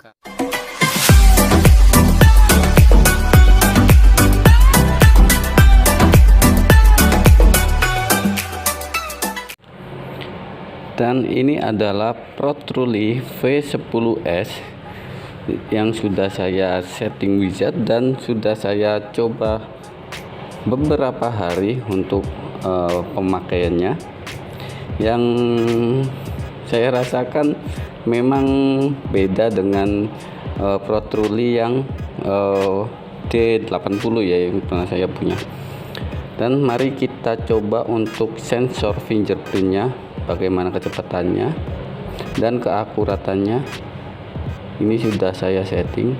silakan. Dan ini adalah ProTruly V10S yang sudah saya setting wizard dan sudah saya coba beberapa hari untuk pemakaiannya, yang saya rasakan memang beda dengan ProTruly yang D80 ya, yang pernah saya punya. Dan mari kita coba untuk sensor fingerprintnya, bagaimana kecepatannya dan keakuratannya. Ini sudah saya setting.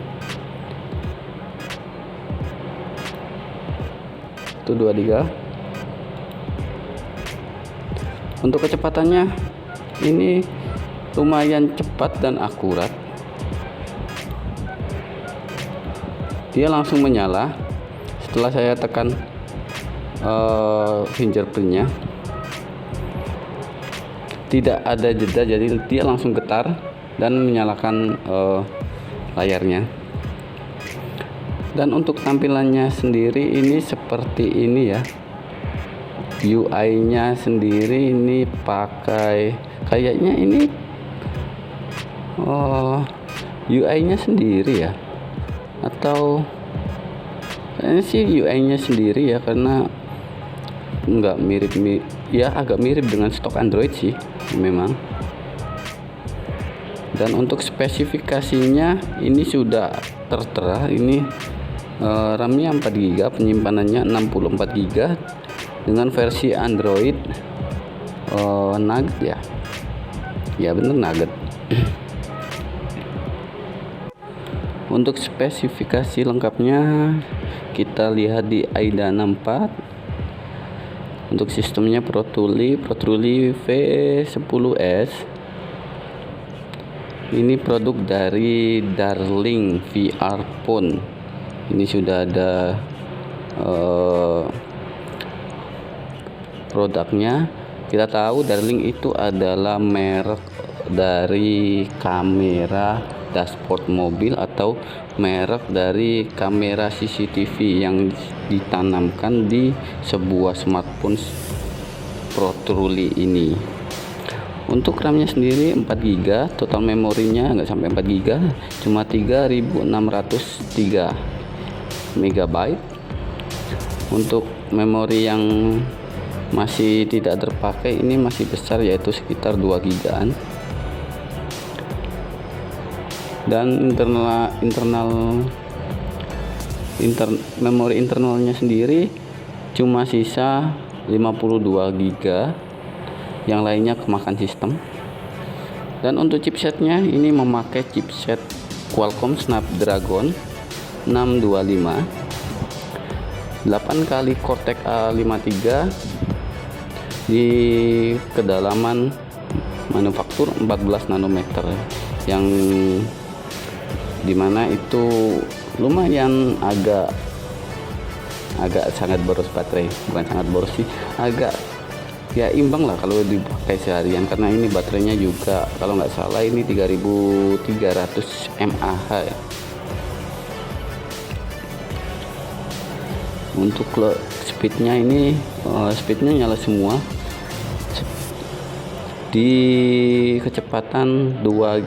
Itu 23. Untuk kecepatannya ini lumayan cepat dan akurat. Dia langsung menyala setelah saya tekan fingerprintnya. Tidak ada jeda, jadi dia langsung getar dan menyalakan layarnya. Dan untuk tampilannya sendiri ini seperti ini ya. UI-nya sendiri ini pakai kayaknya ini UI-nya sendiri ya, atau kayaknya sih UI-nya sendiri ya, karena nggak mirip ya, agak mirip dengan stok Android sih memang. Dan untuk spesifikasinya ini sudah tertera. Ini RAM-nya 4GB, penyimpanannya 64GB dengan versi Android Nugget ya bener Nugget. Untuk spesifikasi lengkapnya kita lihat di AIDA 64. Untuk sistemnya ProTruly V10S. Ini produk dari Darling VR Phone. Ini sudah ada produknya. Kita tahu Darling itu adalah merek dari kamera dashboard mobil atau merek dari kamera CCTV yang ditanamkan di sebuah smartphone ProTruly ini. Untuk RAM-nya sendiri 4GB, total memorinya nggak sampai 4GB, cuma 3603 MB. Untuk memori yang masih tidak terpakai ini masih besar, yaitu sekitar 2GB-an. Dan memori internalnya sendiri cuma sisa 52GB, yang lainnya kemakan sistem. Dan untuk chipsetnya ini memakai chipset Qualcomm Snapdragon 625, 8 kali Cortex A53 di kedalaman manufaktur 14 nanometer, yang dimana itu lumayan agak sangat boros baterai, bukan sangat boros sih, agak ya imbang lah kalau dipakai seharian, karena ini baterainya juga kalau nggak salah ini 3300 mAh ya. Untuk speednya ini speednya nyala semua di kecepatan 2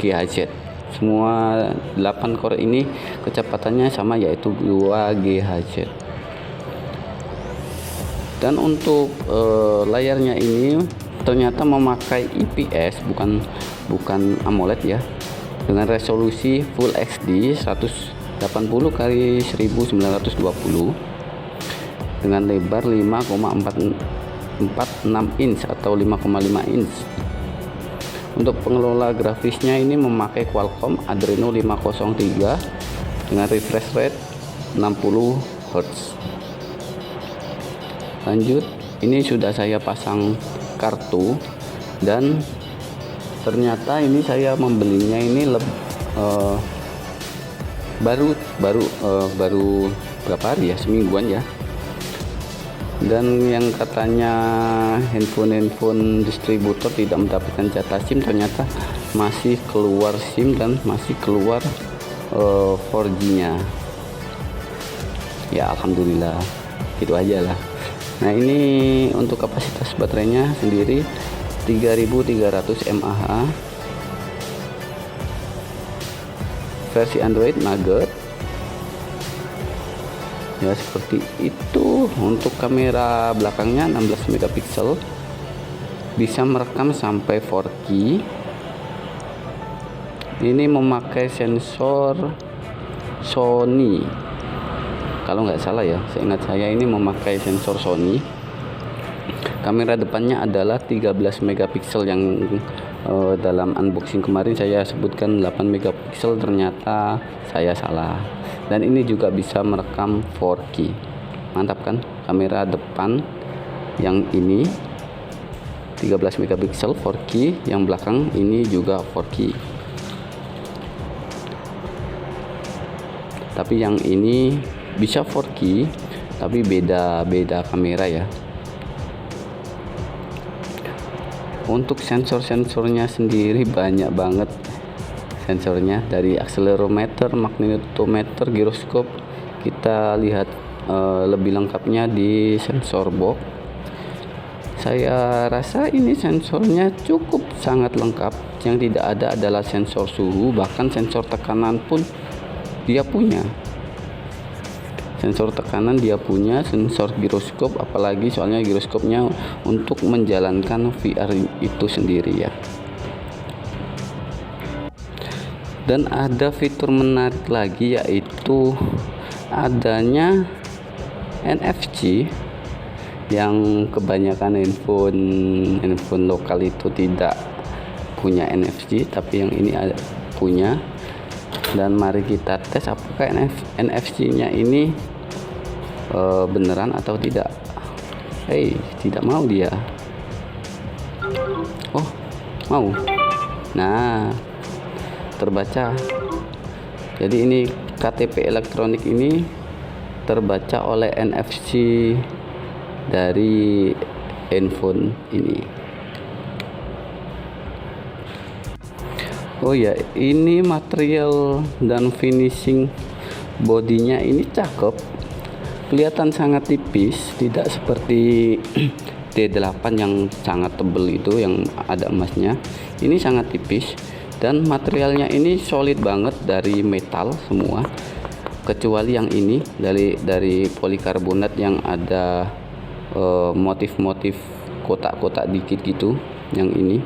GHz. Semua 8 core ini kecepatannya sama, yaitu 2 GHz. Dan untuk layarnya ini ternyata memakai IPS, bukan AMOLED ya, dengan resolusi Full HD 180 kali 1920 dengan lebar 5,46 inch atau 5,5 inch. Untuk pengelola grafisnya ini memakai Qualcomm Adreno 503 dengan refresh rate 60 Hz. Lanjut, ini sudah saya pasang kartu, dan ternyata ini saya membelinya ini baru berapa hari ya, semingguan ya. Dan yang katanya handphone distributor tidak mendapatkan jatah SIM, ternyata masih keluar SIM dan masih keluar 4G nya ya. Alhamdulillah, gitu aja lah. Nah, ini untuk kapasitas baterainya sendiri 3300 mAh, versi Android Nugget ya, seperti itu. Untuk kamera belakangnya 16 megapiksel, bisa merekam sampai 4K. Ini memakai sensor Sony kalau nggak salah ya, seingat saya ini memakai sensor Sony. Kamera depannya adalah 13 megapiksel yang dalam unboxing kemarin saya sebutkan 8 megapiksel, ternyata saya salah. Dan ini juga bisa merekam 4K. Mantap kan? Kamera depan yang ini 13 megapiksel 4K, yang belakang ini juga 4K. Tapi yang ini bisa 4K, tapi beda kamera ya. Untuk sensor-sensornya sendiri banyak banget sensornya, dari akselerometer, magnetometer, giroskop. Kita lihat lebih lengkapnya di sensor box. Saya rasa ini sensornya cukup sangat lengkap. Yang tidak ada adalah sensor suhu, bahkan sensor tekanan pun dia punya. Sensor tekanan dia punya, sensor giroskop apalagi, soalnya giroskopnya untuk menjalankan VR itu sendiri ya. Dan ada fitur menarik lagi, yaitu adanya NFC yang kebanyakan handphone lokal itu tidak punya NFC, tapi yang ini ada punya. Dan mari kita tes apakah NFC-nya ini beneran atau tidak. Tidak mau dia. Oh, mau. Nah, terbaca. Jadi ini KTP elektronik ini terbaca oleh NFC dari handphone ini. Oh ya, ini material dan finishing bodinya ini cakep, kelihatan sangat tipis, tidak seperti D8 yang sangat tebel itu yang ada emasnya. Ini sangat tipis dan materialnya ini solid banget, dari metal semua, kecuali yang ini dari polikarbonat yang ada motif-motif kotak-kotak dikit gitu. Yang ini,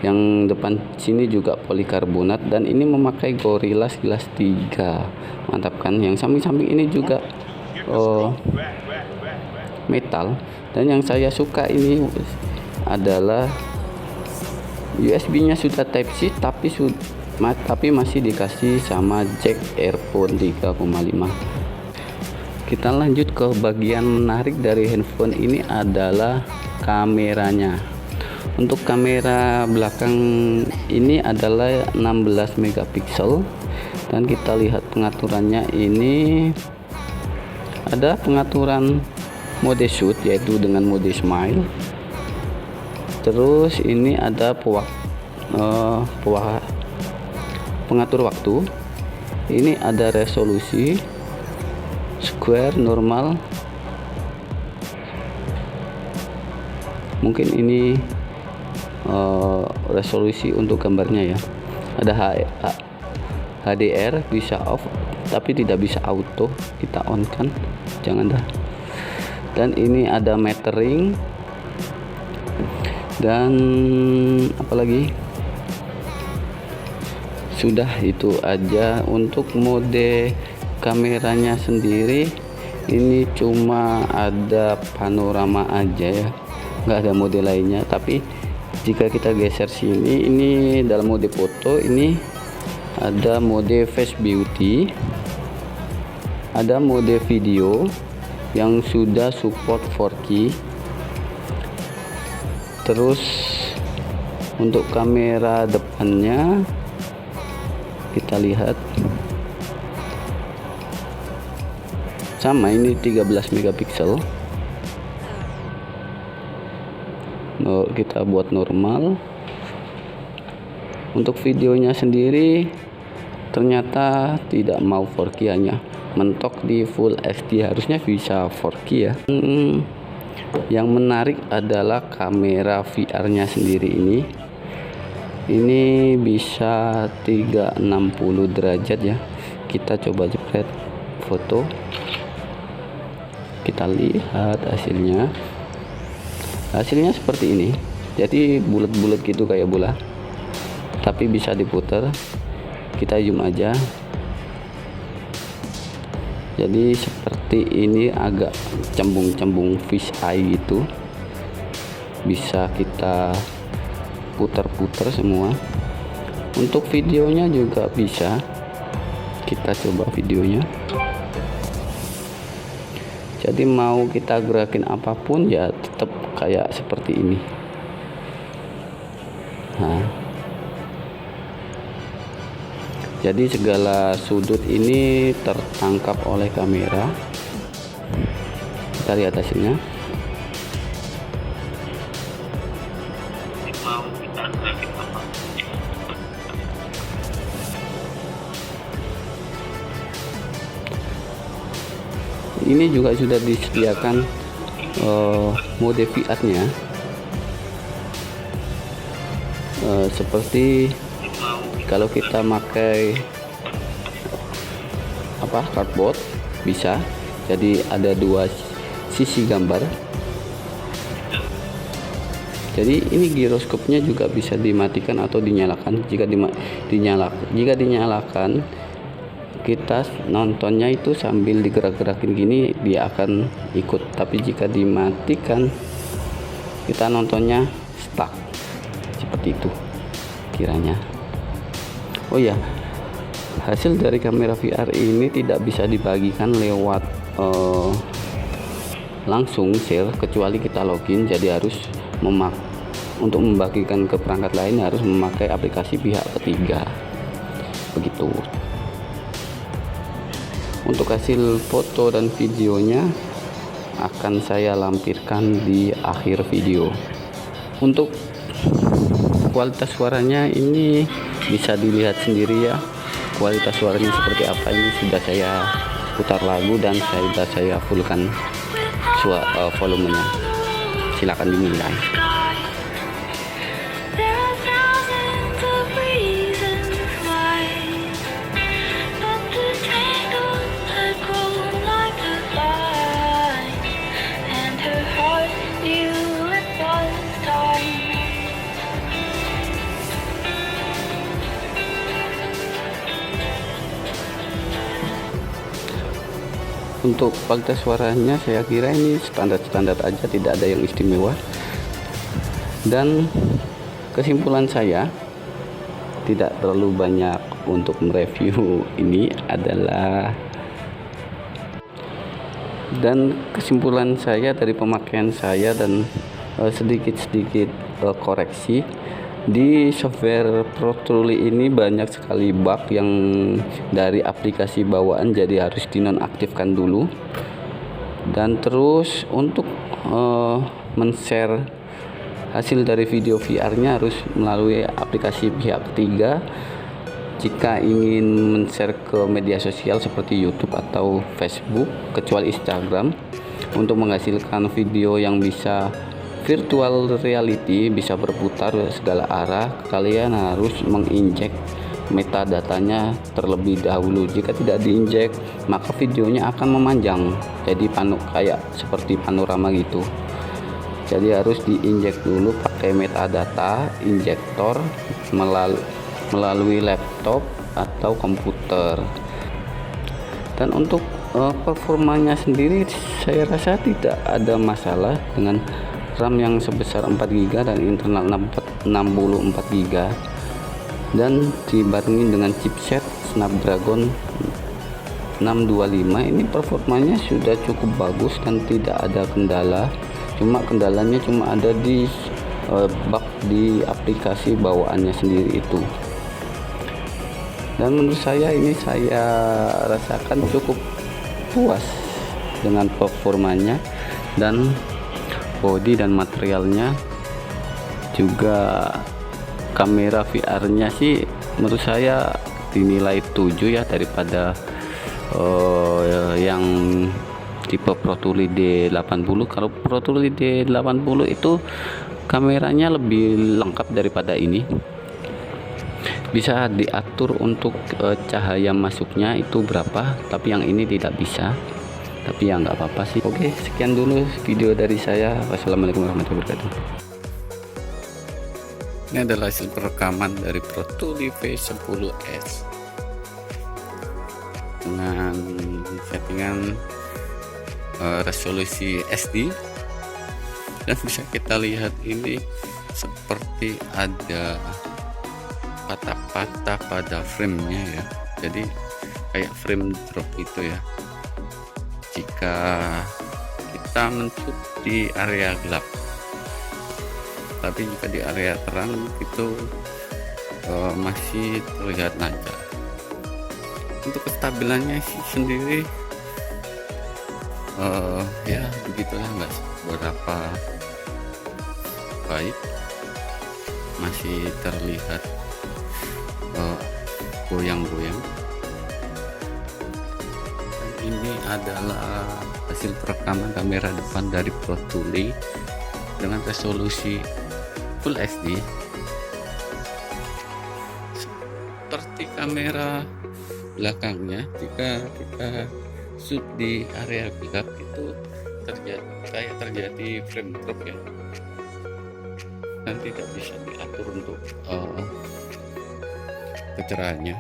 yang depan sini juga polikarbonat, dan ini memakai Gorilla Glass 3. Mantap kan? Yang samping-samping ini juga metal. Dan yang saya suka ini adalah USB-nya sudah Type C, tapi masih dikasih sama jack earphone 3,5. Kita lanjut ke bagian menarik dari handphone ini adalah kameranya. Untuk kamera belakang ini adalah 16 megapiksel, dan kita lihat pengaturannya. Ini ada pengaturan mode shoot, yaitu dengan mode smile. Terus ini ada pengatur waktu. Ini ada resolusi square, normal. Mungkin ini resolusi untuk gambarnya ya. Ada HDR, bisa off tapi tidak bisa auto. Kita on kan, jangan dah. Dan ini ada metering, dan apalagi, sudah itu aja. Untuk mode kameranya sendiri ini cuma ada panorama aja ya, nggak ada mode lainnya. Tapi jika kita geser sini, ini dalam mode foto ini ada mode face beauty, ada mode video yang sudah support 4K. Terus untuk kamera depannya kita lihat sama, ini 13 megapiksel. kita buat normal. Untuk videonya sendiri ternyata tidak mau 4K, hanya mentok di Full HD, harusnya bisa 4K ya. Yang menarik adalah kamera VR nya sendiri ini bisa 360 derajat ya. Kita coba jepret foto, kita lihat hasilnya seperti ini. Jadi bulat-bulat gitu kayak bola, tapi bisa diputar. Kita zoom aja. Jadi seperti ini, agak cembung-cembung fish eye gitu, bisa kita putar-putar semua. Untuk videonya juga bisa, kita coba videonya. Jadi mau kita gerakin apapun ya tetap kayak seperti ini. Nah, jadi segala sudut ini tertangkap oleh kamera. Kita lihat hasilnya. Ini juga sudah disediakan mode VR-nya, seperti kalau kita pakai cardboard bisa. Jadi ada dua sisi gambar. Jadi ini giroskopnya juga bisa dimatikan atau dinyalakan. Jika dinyalakan, kita nontonnya itu sambil digerak-gerakin gini, dia akan ikut. Tapi jika dimatikan, kita nontonnya stuck seperti itu kiranya. Oh ya, hasil dari kamera VR ini tidak bisa dibagikan lewat langsung share, kecuali kita login. Jadi harus untuk membagikan ke perangkat lain harus memakai aplikasi pihak ketiga, begitu. Untuk hasil foto dan videonya akan saya lampirkan di akhir video. Untuk kualitas suaranya ini bisa dilihat sendiri ya, kualitas suaranya seperti apa. Ini sudah saya putar lagu dan sudah saya fullkan volumenya. Silakan dinilai. Untuk kualitas suaranya saya kira ini standar-standar aja, tidak ada yang istimewa. Dan kesimpulan saya, tidak terlalu banyak untuk mereview ini adalah, dan kesimpulan saya dari pemakaian saya dan sedikit-sedikit koreksi di software Pro Tools ini, banyak sekali bug yang dari aplikasi bawaan, jadi harus dinonaktifkan dulu. Dan terus untuk men-share hasil dari video VR-nya harus melalui aplikasi pihak ketiga. Jika ingin men-share ke media sosial seperti YouTube atau Facebook, kecuali Instagram, untuk menghasilkan video yang bisa virtual reality, bisa berputar segala arah, kalian harus menginjek metadatanya terlebih dahulu. Jika tidak diinjek, maka videonya akan memanjang, jadi kayak seperti panorama gitu. Jadi harus diinjek dulu pakai metadata injektor melalui laptop atau komputer. Dan untuk performanya sendiri, saya rasa tidak ada masalah dengan RAM yang sebesar 4GB dan internal 64GB, dan dibarengi dengan chipset Snapdragon 625. Ini performanya sudah cukup bagus dan tidak ada kendala. Kendalanya cuma ada di bug di aplikasi bawaannya sendiri itu. Dan menurut saya ini, saya rasakan cukup puas dengan performanya, dan body dan materialnya juga kamera VR nya sih menurut saya dinilai 7 ya, daripada yang tipe Pro Tools D80. Kalau Pro Tools D80 itu kameranya lebih lengkap daripada ini, bisa diatur untuk cahaya masuknya itu berapa, tapi yang ini tidak bisa. Tapi ya nggak apa-apa sih. Oke, sekian dulu video dari saya. Wassalamualaikum warahmatullahi wabarakatuh. Ini adalah hasil perekaman dari Pro Tools V10s dengan settingan resolusi SD, dan bisa kita lihat ini seperti ada patah-patah pada framenya ya, jadi kayak frame drop itu ya jika kita mencut di area gelap, tapi jika di area terang itu masih terlihat lancar. Untuk kestabilannya sendiri ya begitulah, nggak seberapa baik, masih terlihat goyang-goyang. Ini adalah hasil perekaman kamera depan dari Pro Tools dengan resolusi Full HD. Seperti kamera belakangnya, jika kita shoot di area gelap itu terjadi frame drop ya, dan tidak bisa diatur untuk kecerahannya.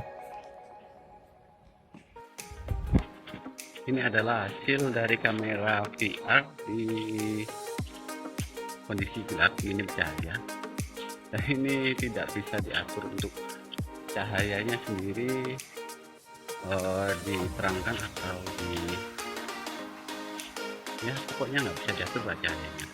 Ini adalah hasil dari kamera VR di kondisi gelap, minim cahaya, dan ini tidak bisa diatur untuk cahayanya sendiri, diterangkan atau ya pokoknya nggak bisa diatur cahayanya.